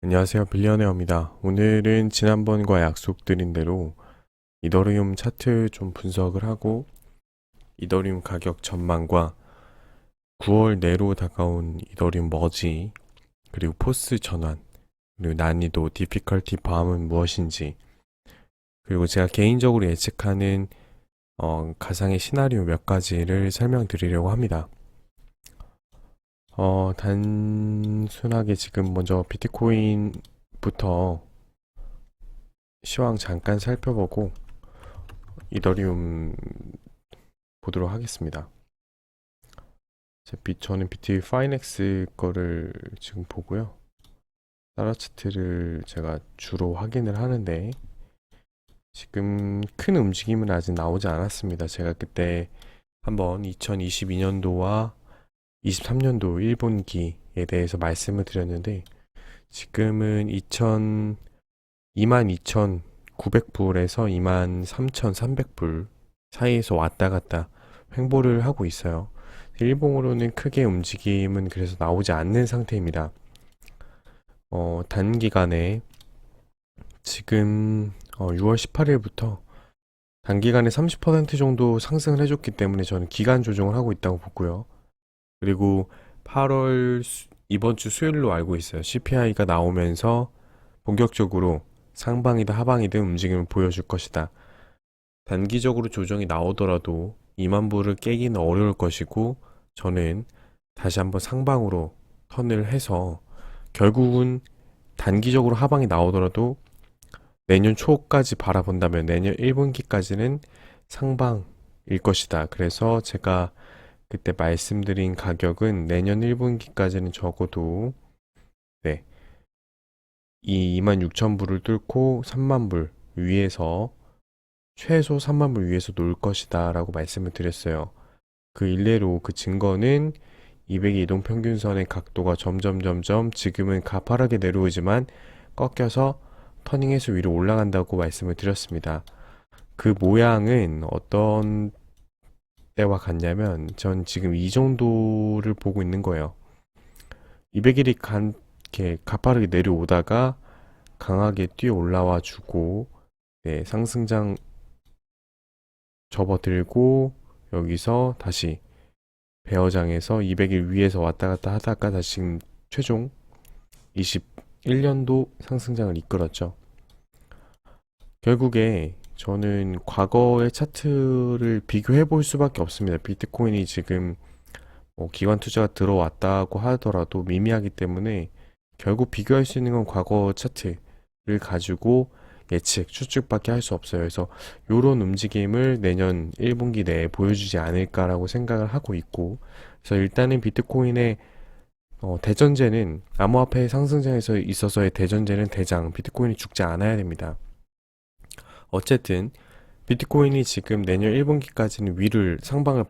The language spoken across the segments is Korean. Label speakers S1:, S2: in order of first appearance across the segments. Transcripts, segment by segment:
S1: 안녕하세요. 빌리어네어입니다. 오늘은 지난번과 약속드린 대로 이더리움 차트 좀 분석을 하고 이더리움 가격 전망과 9월 내로 다가온 이더리움 머지 그리고 포스 전환 그리고 난이도 디피컬티 범은 무엇인지 그리고 제가 개인적으로 예측하는 가상의 시나리오 몇 가지를 설명드리려고 합니다. 단순하게 지금 먼저 비트코인부터 시황 잠깐 살펴보고 이더리움 보도록 하겠습니다. 저는 BTC 파이넥스 거를 지금 보고요. 따라 차트를 제가 주로 확인을 하는데 지금 큰 움직임은 아직 나오지 않았습니다. 제가 그때 한번 2022년도와 23년도 일본기에 대해서 말씀을 드렸는데 지금은 22,900불에서 23,300불 사이에서 왔다 갔다 횡보를 하고 있어요. 일봉으로는 크게 움직임은 그래서 나오지 않는 상태입니다. 단기간에 지금 6월 18일부터 단기간에 30% 정도 상승을 해줬기 때문에 저는 기간 조정을 하고 있다고 보고요. 그리고 8월 이번 주 수요일로 알고 있어요. CPI가 나오면서 본격적으로 상방이든 하방이든 움직임을 보여줄 것이다. 단기적으로 조정이 나오더라도 2만 불을 깨기는 어려울 것이고 저는 다시 한번 상방으로 턴을 해서 결국은 단기적으로 하방이 나오더라도 내년 초까지 바라본다면 내년 1분기까지는 상방일 것이다. 그래서 제가 그때 말씀드린 가격은 내년 1분기까지는 적어도 네, 이 26,000불을 뚫고 3만 불 위에서 최소 3만 불 위에서 놓을 것이다 라고 말씀을 드렸어요. 그 일례로 그 증거는 200의 이동평균선의 각도가 점점 지금은 가파르게 내려오지만 꺾여서 터닝해서 위로 올라간다고 말씀을 드렸습니다. 그 모양은 어떤 때와 같냐면 전 지금 이 정도를 보고 있는 거예요. 200일이 이렇게 가파르게 내려오다가 강하게 뛰어 올라와 주고 네, 상승장 접어들고 여기서 다시 베어장에서 200일 위에서 왔다 갔다 하다가 다시 지금 최종 21년도 상승장을 이끌었죠. 결국에 저는 과거의 차트를 비교해 볼 수밖에 없습니다. 비트코인이 지금 기관 투자가 들어왔다고 하더라도 미미하기 때문에 결국 비교할 수 있는 건 과거 차트를 가지고 예측, 추측밖에 할 수 없어요. 그래서 이런 움직임을 내년 1분기 내에 보여주지 않을까라고 생각을 하고 있고, 그래서 일단은 비트코인의 대전제는 암호화폐 상승장에서 있어서의 대전제는 대장, 비트코인이 죽지 않아야 됩니다. 어쨌든 비트코인이 지금 내년 1분기까지는 위를 상방을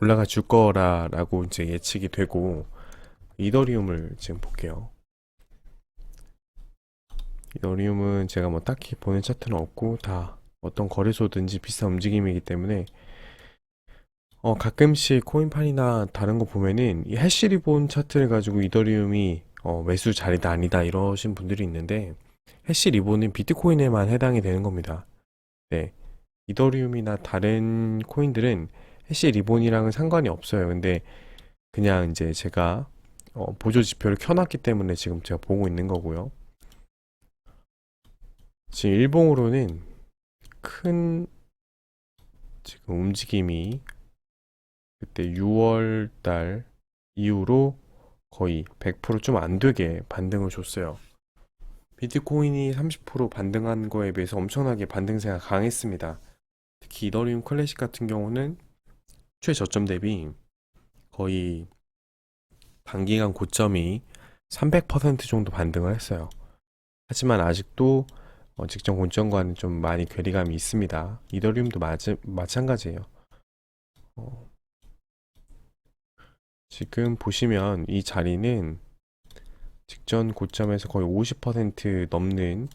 S1: 올라가 줄 거라고 이제 예측이 되고 이더리움을 지금 볼게요. 이더리움은 제가 뭐 딱히 보는 차트는 없고 다 어떤 거래소든지 비슷한 움직임이기 때문에 가끔씩 코인판이나 다른 거 보면은 이 해시리본 차트를 가지고 이더리움이 매수 자리다 아니다 이러신 분들이 있는데 해시리본은 비트코인에만 해당이 되는 겁니다. 네. 이더리움이나 다른 코인들은 해시리본이랑은 상관이 없어요. 근데 그냥 이제 제가 보조 지표를 켜놨기 때문에 지금 제가 보고 있는 거고요. 지금 일봉으로는 큰 지금 움직임이 그때 6월 달 이후로 거의 100%좀 안 되게 반등을 줬어요. 비트코인이 30% 반등한 거에 비해서 엄청나게 반등세가 강했습니다. 특히 이더리움 클래식 같은 경우는 최저점 대비 거의 단기간 고점이 300% 정도 반등을 했어요. 하지만 아직도 직전 고점과는 좀 많이 괴리감이 있습니다. 이더리움도 마찬가지예요. 어, 지금 보시면 이 자리는 직전 고점에서 거의 50% 넘는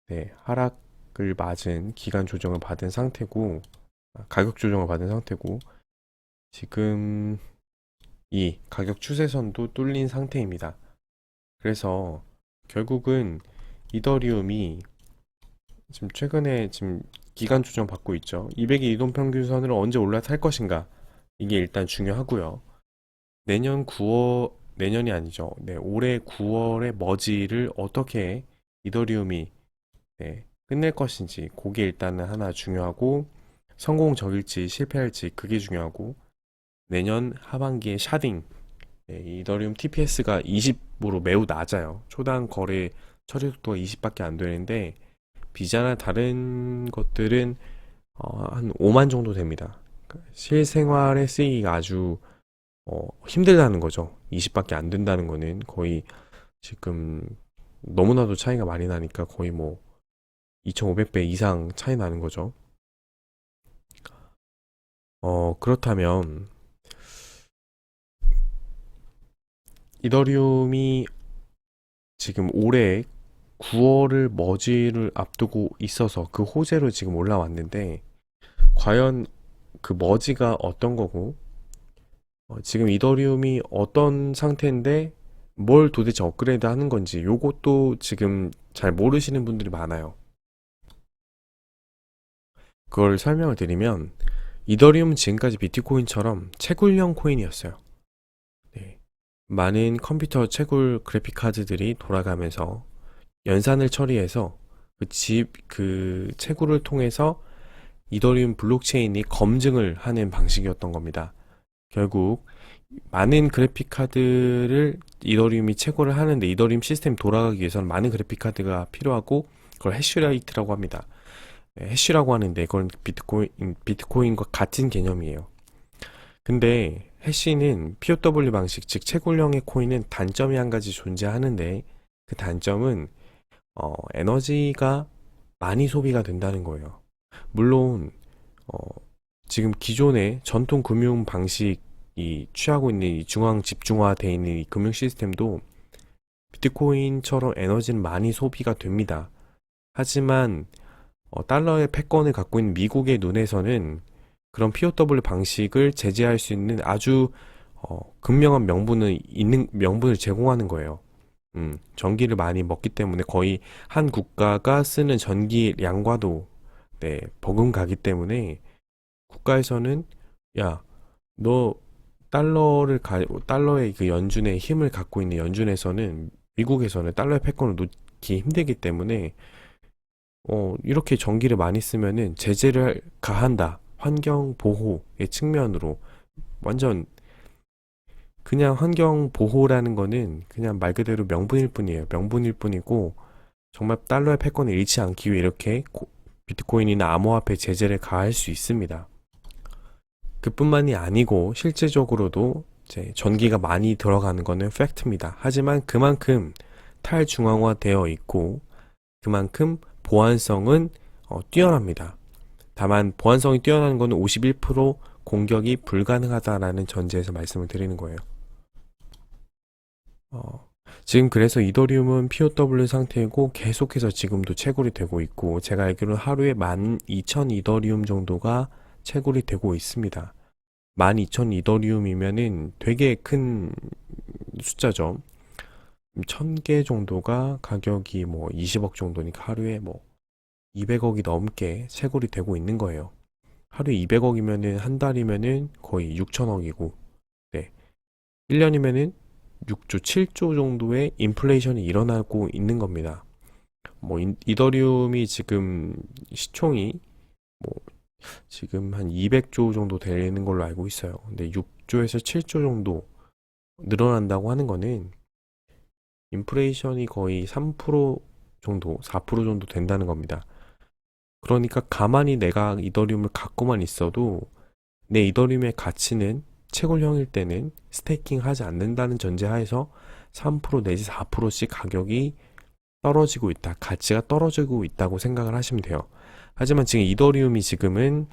S1: 네, 하락을 맞은 기간 조정을 받은 상태고 가격 조정을 받은 상태고 지금 이 가격 추세선도 뚫린 상태입니다. 그래서 결국은 이더리움이 지금 최근에 지금 기간 조정 받고 있죠. 200일 이동평균선으로 언제 올라탈 것인가? 이게 일단 중요하고요. 내년 9월, 내년이 아니죠. 네, 올해 9월에 머지를 어떻게 이더리움이 네, 끝낼 것인지, 그게 일단은 하나 중요하고, 성공적일지 실패할지 그게 중요하고, 내년 하반기에 샤딩, 네, 이더리움 TPS가 20으로 매우 낮아요. 초당 거래 처리 속도가 20밖에 안 되는데, 비자나 다른 것들은 한 5만 정도 됩니다. 그러니까 실생활에 쓰이기가 아주 힘들다는 거죠. 20밖에 안 된다는 거는 거의 지금 너무나도 차이가 많이 나니까 거의 뭐 2500배 이상 차이 나는 거죠. 그렇다면 이더리움이 지금 올해 9월을 머지를 앞두고 있어서 그 호재로 지금 올라왔는데 과연 그 머지가 어떤 거고 지금 이더리움이 어떤 상태인데 뭘 도대체 업그레이드 하는 건지 요것도 지금 잘 모르시는 분들이 많아요. 그걸 설명을 드리면 이더리움은 지금까지 비트코인처럼 채굴형 코인이었어요. 네. 많은 컴퓨터 채굴 그래픽 카드들이 돌아가면서 연산을 처리해서 그 채굴을 통해서 이더리움 블록체인이 검증을 하는 방식이었던 겁니다. 결국 많은 그래픽 카드를 이더리움이 채굴을 하는데 이더리움 시스템 돌아가기 위해서는 많은 그래픽 카드가 필요하고 그걸 해시레이트라고 합니다. 해시라고 하는데 그건 비트코인과 같은 개념이에요. 근데 해시는 POW 방식, 즉 채굴형의 코인은 단점이 한 가지 존재하는데 그 단점은 에너지가 많이 소비가 된다는 거예요. 물론 어, 지금 기존의 전통 금융 방식이 취하고 있는 이 중앙 집중화되어 있는 이 금융 시스템도 비트코인처럼 에너지는 많이 소비가 됩니다. 하지만 달러의 패권을 갖고 있는 미국의 눈에서는 그런 POW 방식을 제재할 수 있는 아주 극명한 명분을 제공하는 거예요. 전기를 많이 먹기 때문에 거의 한 국가가 쓰는 전기량과도 네, 버금가기 때문에 국가에서는 야, 너 달러의 그 연준의 힘을 갖고 있는 연준에서는 미국에서는 달러의 패권을 놓기 힘들기 때문에 이렇게 전기를 많이 쓰면은 제재를 가한다. 환경 보호의 측면으로 완전 그냥 환경 보호라는 거는 그냥 말 그대로 명분일 뿐이에요. 명분일 뿐이고 정말 달러의 패권을 잃지 않기 위해 이렇게 비트코인이나 암호화폐 제재를 가할 수 있습니다. 그뿐만이 아니고 실질적으로도 이제 전기가 많이 들어가는 거는 팩트입니다. 하지만 그만큼 탈중앙화되어 있고 그만큼 보안성은 뛰어납니다. 다만 보안성이 뛰어나는 것은 51% 공격이 불가능하다라는 전제에서 말씀을 드리는 거예요. 지금 그래서 이더리움은 POW 상태이고 계속해서 지금도 채굴이 되고 있고 제가 알기로는 하루에 12,000 이더리움 정도가 채굴이 되고 있습니다. 12,000 이더리움이면은 되게 큰 숫자죠. 1000개 정도가 가격이 뭐 20억 정도니까 하루에 뭐 200억이 넘게 채굴이 되고 있는 거예요. 하루에 200억이면은 한 달이면은 거의 6천억이고, 네. 1년이면은 6조, 7조 정도의 인플레이션이 일어나고 있는 겁니다. 뭐 이더리움이 지금 시총이 뭐 지금 한 200조 정도 되는 걸로 알고 있어요. 근데 6조에서 7조 정도 늘어난다고 하는 거는 인플레이션이 거의 3% 정도, 4% 정도 된다는 겁니다. 그러니까 가만히 내가 이더리움을 갖고만 있어도 내 이더리움의 가치는 채굴형일 때는 스테이킹 하지 않는다는 전제하에서 3% 내지 4%씩 가격이 떨어지고 있다. 가치가 떨어지고 있다고 생각을 하시면 돼요. 하지만 지금 이더리움이 지금은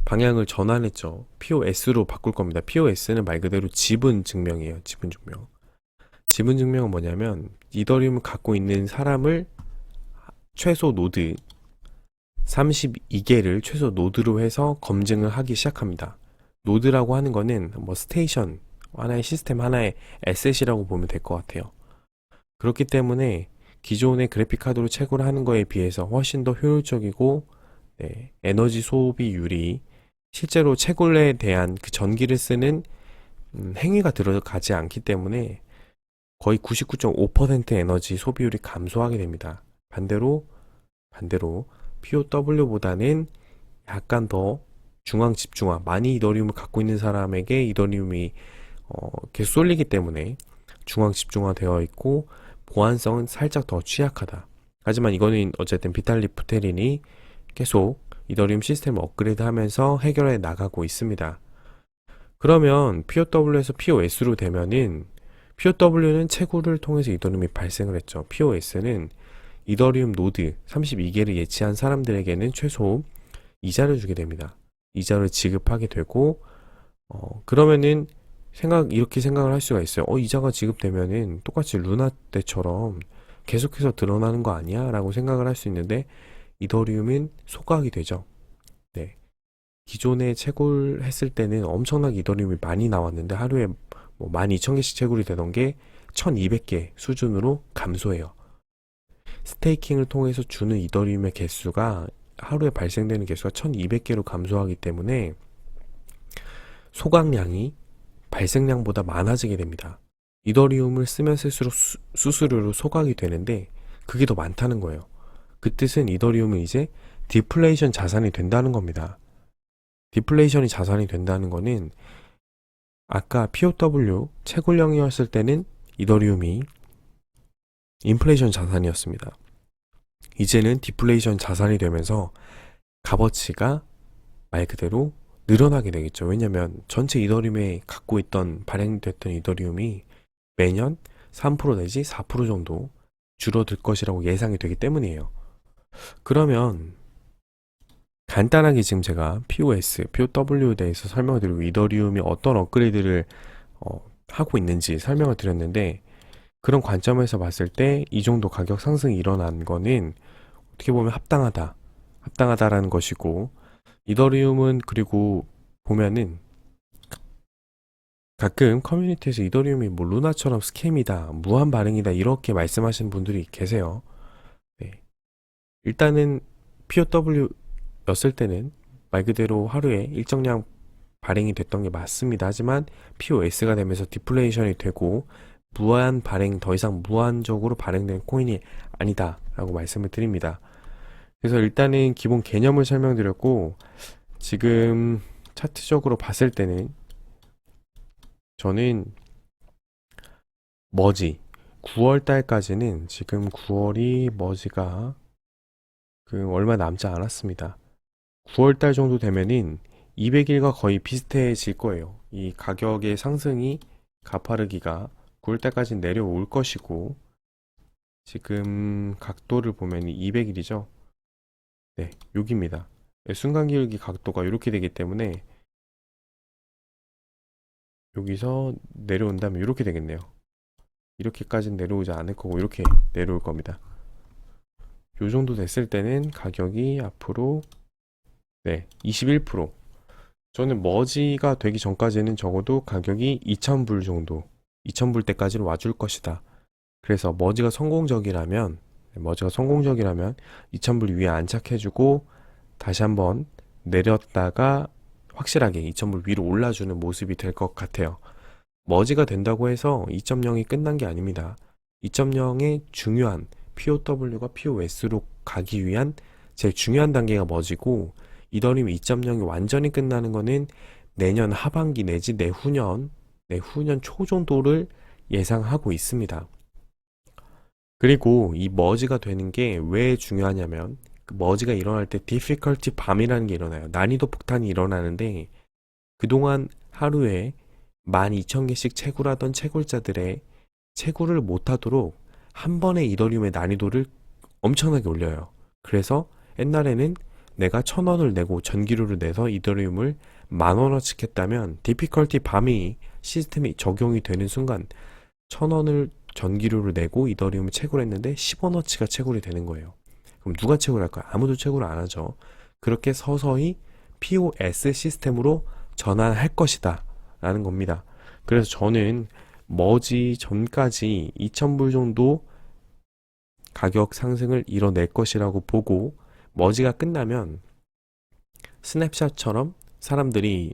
S1: 방향을 전환했죠. POS로 바꿀 겁니다. POS는 말 그대로 지분 증명이에요. 지분 증명. 지분 증명은 뭐냐면 이더리움을 갖고 있는 사람을 최소 노드 32개를 최소 노드로 해서 검증을 하기 시작합니다. 노드라고 하는 거는 뭐 스테이션, 하나의 시스템, 하나의 에셋이라고 보면 될 것 같아요. 그렇기 때문에 기존의 그래픽카드로 채굴을 하는 거에 비해서 훨씬 더 효율적이고, 에너지 소비율이 실제로 채굴에 대한 그 전기를 쓰는 행위가 들어가지 않기 때문에 거의 99.5% 에너지 소비율이 감소하게 됩니다. 반대로 POW보다는 약간 더 중앙 집중화, 많이 이더리움을 갖고 있는 사람에게 이더리움이 계속 쏠리기 때문에 중앙 집중화 되어 있고 보안성은 살짝 더 취약하다. 하지만 이거는 어쨌든 비탈릭 부테린이 계속 이더리움 시스템을 업그레이드하면서 해결해 나가고 있습니다. 그러면 POW에서 POS로 되면은 POW는 채굴을 통해서 이더리움이 발생을 했죠. POS는 이더리움 노드 32개를 예치한 사람들에게는 최소 이자를 주게 됩니다. 이자를 지급하게 되고 그러면은 이렇게 생각을 할 수가 있어요. 이자가 지급되면은 똑같이 루나 때처럼 계속해서 드러나는 거 아니야? 라고 생각을 할 수 있는데 이더리움은 소각이 되죠. 네. 기존에 채굴했을 때는 엄청나게 이더리움이 많이 나왔는데 하루에 뭐 12,000개씩 채굴이 되던 게 1,200개 수준으로 감소해요. 스테이킹을 통해서 주는 이더리움의 개수가 하루에 발생되는 개수가 1,200개로 감소하기 때문에 소각량이 발생량보다 많아지게 됩니다. 이더리움을 쓰면 쓸수록 수수료로 소각이 되는데 그게 더 많다는 거예요. 그 뜻은 이더리움은 이제 디플레이션 자산이 된다는 겁니다. 디플레이션이 자산이 된다는 거는 아까 POW 채굴량이었을 때는 이더리움이 인플레이션 자산이었습니다. 이제는 디플레이션 자산이 되면서 값어치가 말 그대로 늘어나게 되겠죠. 왜냐면 전체 이더리움에 갖고 있던 발행됐던 이더리움이 매년 3% 내지 4% 정도 줄어들 것이라고 예상이 되기 때문이에요. 그러면 간단하게 지금 제가 POS, POW에 대해서 설명을 드리고 이더리움이 어떤 업그레이드를 하고 있는지 설명을 드렸는데 그런 관점에서 봤을 때 이 정도 가격 상승이 일어난 거는 어떻게 보면 합당하다라는 것이고 이더리움은 그리고 보면은 가끔 커뮤니티에서 이더리움이 뭐 루나처럼 스캠이다, 무한 발행이다 이렇게 말씀하시는 분들이 계세요. 네. 일단은 POW였을 때는 말 그대로 하루에 일정량 발행이 됐던 게 맞습니다. 하지만 POS가 되면서 디플레이션이 되고 무한 발행, 더 이상 무한적으로 발행된 코인이 아니다 라고 말씀을 드립니다. 그래서 일단은 기본 개념을 설명드렸고 지금 차트적으로 봤을 때는 저는 머지 9월 달까지는 지금 9월이 머지가 얼마 남지 않았습니다. 9월 달 정도 되면은 200일과 거의 비슷해질 거예요. 이 가격의 상승이 가파르기가 9월 달까지 내려올 것이고 지금 각도를 보면 200일이죠. 네, 여기입니다. 순간기울기 각도가 이렇게 되기 때문에 여기서 내려온다면 이렇게 되겠네요. 이렇게까지는 내려오지 않을 거고 이렇게 내려올 겁니다. 요 정도 됐을 때는 가격이 앞으로 21% 저는 머지가 되기 전까지는 적어도 가격이 2,000불 정도 2,000불 때까지는 와줄 것이다. 그래서 머지가 성공적이라면 2,000불 위에 안착해주고 다시 한번 내렸다가 확실하게 2,000불 위로 올라주는 모습이 될 것 같아요. 머지가 된다고 해서 2.0이 끝난 게 아닙니다. 2.0의 중요한 POW가 POS로 가기 위한 제일 중요한 단계가 머지고 이더리움 2.0이 완전히 끝나는 거는 내년 하반기 내지 내후년 초 정도를 예상하고 있습니다. 그리고 이 머지가 되는 게 왜 중요하냐면 그 머지가 일어날 때 difficulty 밤이라는 게 일어나요. 난이도 폭탄이 일어나는데 그동안 하루에 12,000개씩 채굴하던 채굴자들의 채굴을 못하도록 한 번에 이더리움의 난이도를 엄청나게 올려요. 그래서 옛날에는 내가 1,000원을 내고 전기료를 내서 이더리움을 10,000원어치 했다면 디피컬티 밤이 시스템이 적용이 되는 순간 1,000원을 전기료를 내고 이더리움을 채굴했는데 10원어치가 채굴이 되는 거예요. 그럼 누가 채굴할까요? 아무도 채굴을 안 하죠. 그렇게 서서히 POS 시스템으로 전환할 것이다 라는 겁니다. 그래서 저는 머지 전까지 2,000불 정도 가격 상승을 이뤄낼 것이라고 보고, 머지가 끝나면 스냅샷처럼 사람들이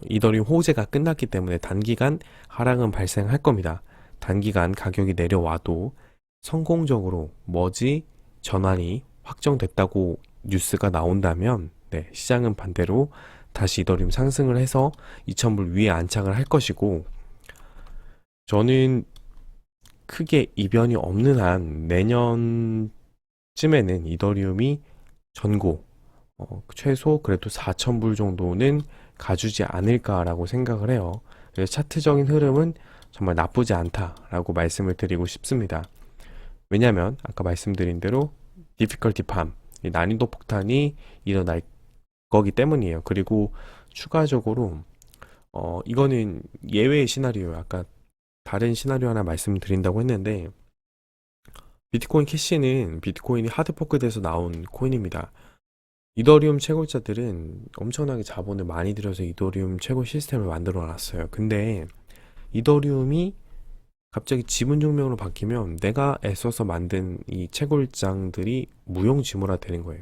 S1: 이더리움 호재가 끝났기 때문에 단기간 하락은 발생할 겁니다. 단기간 가격이 내려와도 성공적으로 머지 전환이 확정됐다고 뉴스가 나온다면, 네, 시장은 반대로 다시 이더리움 상승을 해서 2,000불 위에 안착을 할 것이고, 저는 크게 이변이 없는 한 내년쯤에는 이더리움이 전고 최소 그래도 4,000불 정도는 가주지 않을까라고 생각을 해요. 그래서 차트적인 흐름은 정말 나쁘지 않다라고 말씀을 드리고 싶습니다. 왜냐하면 아까 말씀드린 대로 difficulty pump, 이 난이도 폭탄이 일어날 거기 때문이에요. 그리고 추가적으로 이거는 예외의 시나리오예요. 아까 다른 시나리오 하나 말씀드린다고 했는데, 비트코인 캐시는 비트코인이 하드포크돼서 나온 코인입니다. 이더리움 채굴자들은 엄청나게 자본을 많이 들여서 이더리움 채굴 시스템을 만들어 놨어요. 근데 이더리움이 갑자기 지분증명으로 바뀌면 내가 애써서 만든 이 채굴장들이 무용지물화 되는 거예요.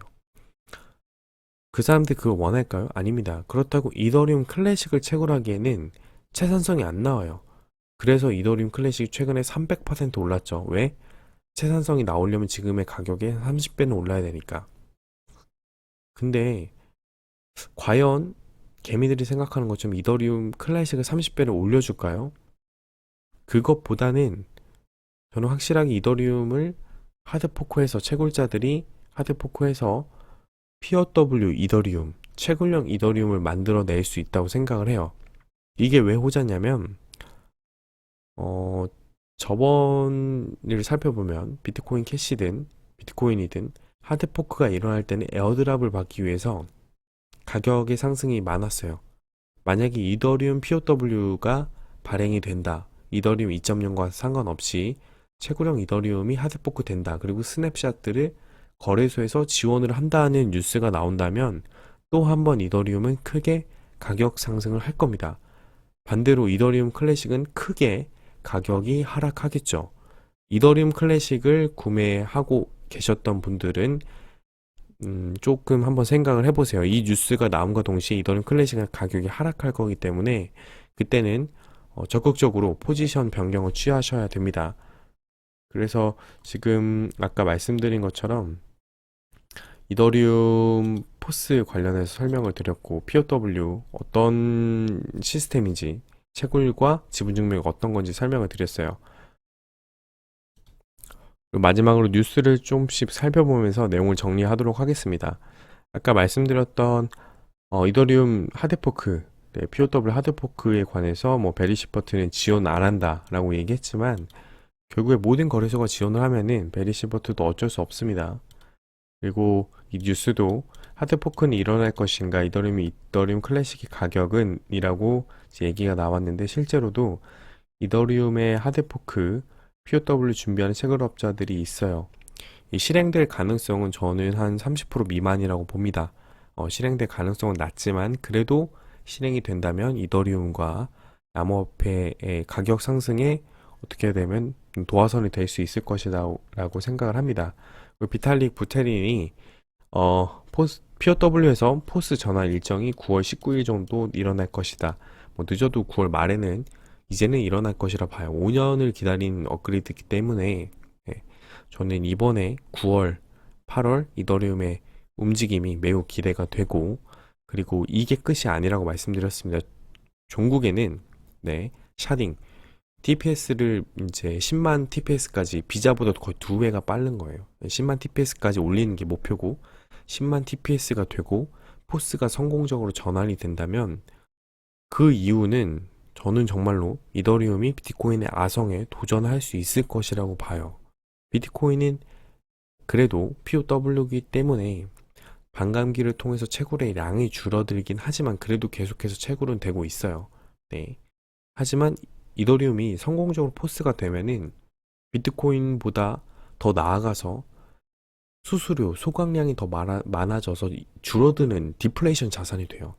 S1: 그 사람들 그걸 원할까요? 아닙니다. 그렇다고 이더리움 클래식을 채굴하기에는 채산성이 안 나와요. 그래서 이더리움 클래식이 최근에 300% 올랐죠. 왜? 채산성이 나오려면 지금의 가격에 30배는 올라야 되니까. 근데 과연 개미들이 생각하는 것처럼 이더리움 클래식을 30배를 올려줄까요? 그것보다는 저는 확실하게 이더리움을 하드포크해서 채굴자들이 하드포크해서 POW 이더리움, 채굴형 이더리움을 만들어낼 수 있다고 생각을 해요. 이게 왜 호재냐면 저번을 살펴보면 비트코인 캐시든 비트코인이든 하드포크가 일어날 때는 에어드랍을 받기 위해서 가격의 상승이 많았어요. 만약에 이더리움 POW가 발행이 된다. 이더리움 2.0과 상관없이 채굴형 이더리움이 하드포크 된다. 그리고 스냅샷들을 거래소에서 지원을 한다는 뉴스가 나온다면 또 한 번 이더리움은 크게 가격 상승을 할 겁니다. 반대로 이더리움 클래식은 크게 가격이 하락하겠죠. 이더리움 클래식을 구매하고 계셨던 분들은 조금 한번 생각을 해보세요. 이 뉴스가 나옴과 동시에 이더리움 클래식은 가격이 하락할 거기 때문에 그때는 적극적으로 포지션 변경을 취하셔야 됩니다. 그래서 지금 아까 말씀드린 것처럼 이더리움 포스 관련해서 설명을 드렸고, POW 어떤 시스템인지, 채굴과 지분증명이 어떤 건지 설명을 드렸어요. 그리고 마지막으로 뉴스를 좀씩 살펴보면서 내용을 정리하도록 하겠습니다. 아까 말씀드렸던 이더리움 하드포크, 네, POW 하드포크에 관해서 뭐 베리시 버튼은 지원 안 한다라고 얘기했지만 결국에 모든 거래소가 지원을 하면은 베리시 버튼도 어쩔 수 없습니다. 그리고 이 뉴스도 하드포크는 일어날 것인가, 이더리움 클래식의 가격은 이라고 얘기가 나왔는데, 실제로도 이더리움의 하드포크 POW 준비하는 채굴업자들이 있어요. 이 실행될 가능성은 저는 한 30% 미만이라고 봅니다. 실행될 가능성은 낮지만 그래도 실행이 된다면 이더리움과 암호화폐의 가격 상승에 어떻게 되면 도화선이 될 수 있을 것이라고 생각을 합니다. 그리고 비탈릭 부테린이 POW에서 포스 전환 일정이 9월 19일 정도 일어날 것이다. 뭐 늦어도 9월 말에는 이제는 일어날 것이라 봐요. 5년을 기다린 업그레이드이기 때문에 저는 이번에 9월, 8월 이더리움의 움직임이 매우 기대가 되고, 그리고 이게 끝이 아니라고 말씀드렸습니다. 종국에는 샤딩 TPS를 이제 10만 TPS까지 비자보다 거의 2배가 빠른 거예요. 10만 TPS까지 올리는 게 목표고, 10만 TPS가 되고 포스가 성공적으로 전환이 된다면 그 이유는 저는 정말로 이더리움이 비트코인의 아성에 도전할 수 있을 것이라고 봐요. 비트코인은 그래도 POW이기 때문에 반감기를 통해서 채굴의 양이 줄어들긴 하지만 그래도 계속해서 채굴은 되고 있어요. 네. 하지만 이더리움이 성공적으로 포스가 되면은 비트코인보다 더 나아가서 수수료, 소각량이 더 많아져서 줄어드는 디플레이션 자산이 돼요.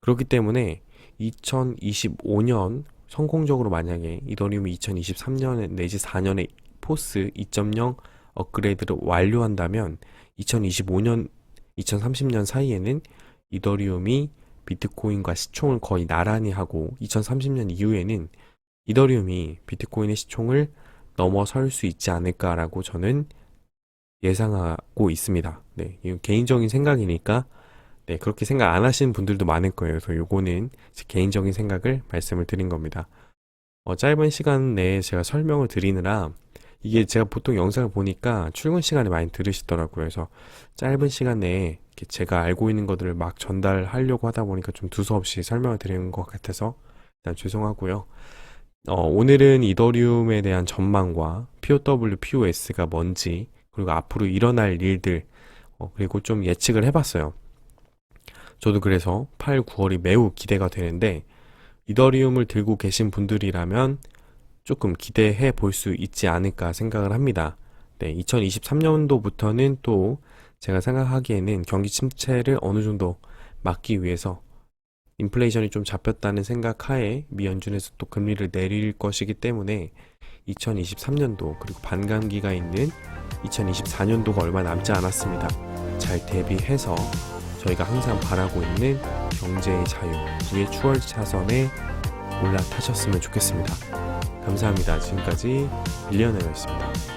S1: 그렇기 때문에 2025년 성공적으로 만약에 이더리움이 2023년 내지 4년에 포스 2.0 업그레이드를 완료한다면 2025년, 2030년 사이에는 이더리움이 비트코인과 시총을 거의 나란히 하고 2030년 이후에는 이더리움이 비트코인의 시총을 넘어설 수 있지 않을까라고 저는 예상하고 있습니다. 네, 이건 개인적인 생각이니까 네, 그렇게 생각 안 하시는 분들도 많을 거예요. 그래서 요거는 제 개인적인 생각을 말씀을 드린 겁니다. 짧은 시간 내에 제가 설명을 드리느라 이게 제가 보통 영상을 보니까 출근 시간에 많이 들으시더라고요. 그래서 짧은 시간 내에 이렇게 제가 알고 있는 것들을 막 전달하려고 하다 보니까 좀 두서없이 설명을 드리는 것 같아서 일단 죄송하고요. 오늘은 이더리움에 대한 전망과 POW, POS가 뭔지 그리고 앞으로 일어날 일들 그리고 좀 예측을 해봤어요. 저도 그래서 8, 9월이 매우 기대가 되는데 이더리움을 들고 계신 분들이라면 조금 기대해 볼 수 있지 않을까 생각을 합니다. 네, 2023년도부터는 또 제가 생각하기에는 경기 침체를 어느 정도 막기 위해서 인플레이션이 좀 잡혔다는 생각 하에 미 연준에서 또 금리를 내릴 것이기 때문에 2023년도 그리고 반감기가 있는 2024년도가 얼마 남지 않았습니다. 잘 대비해서 저희가 항상 바라고 있는 경제의 자유, 부의 추월 차선에 올라타셨으면 좋겠습니다. 감사합니다. 지금까지 빌리어너였습니다.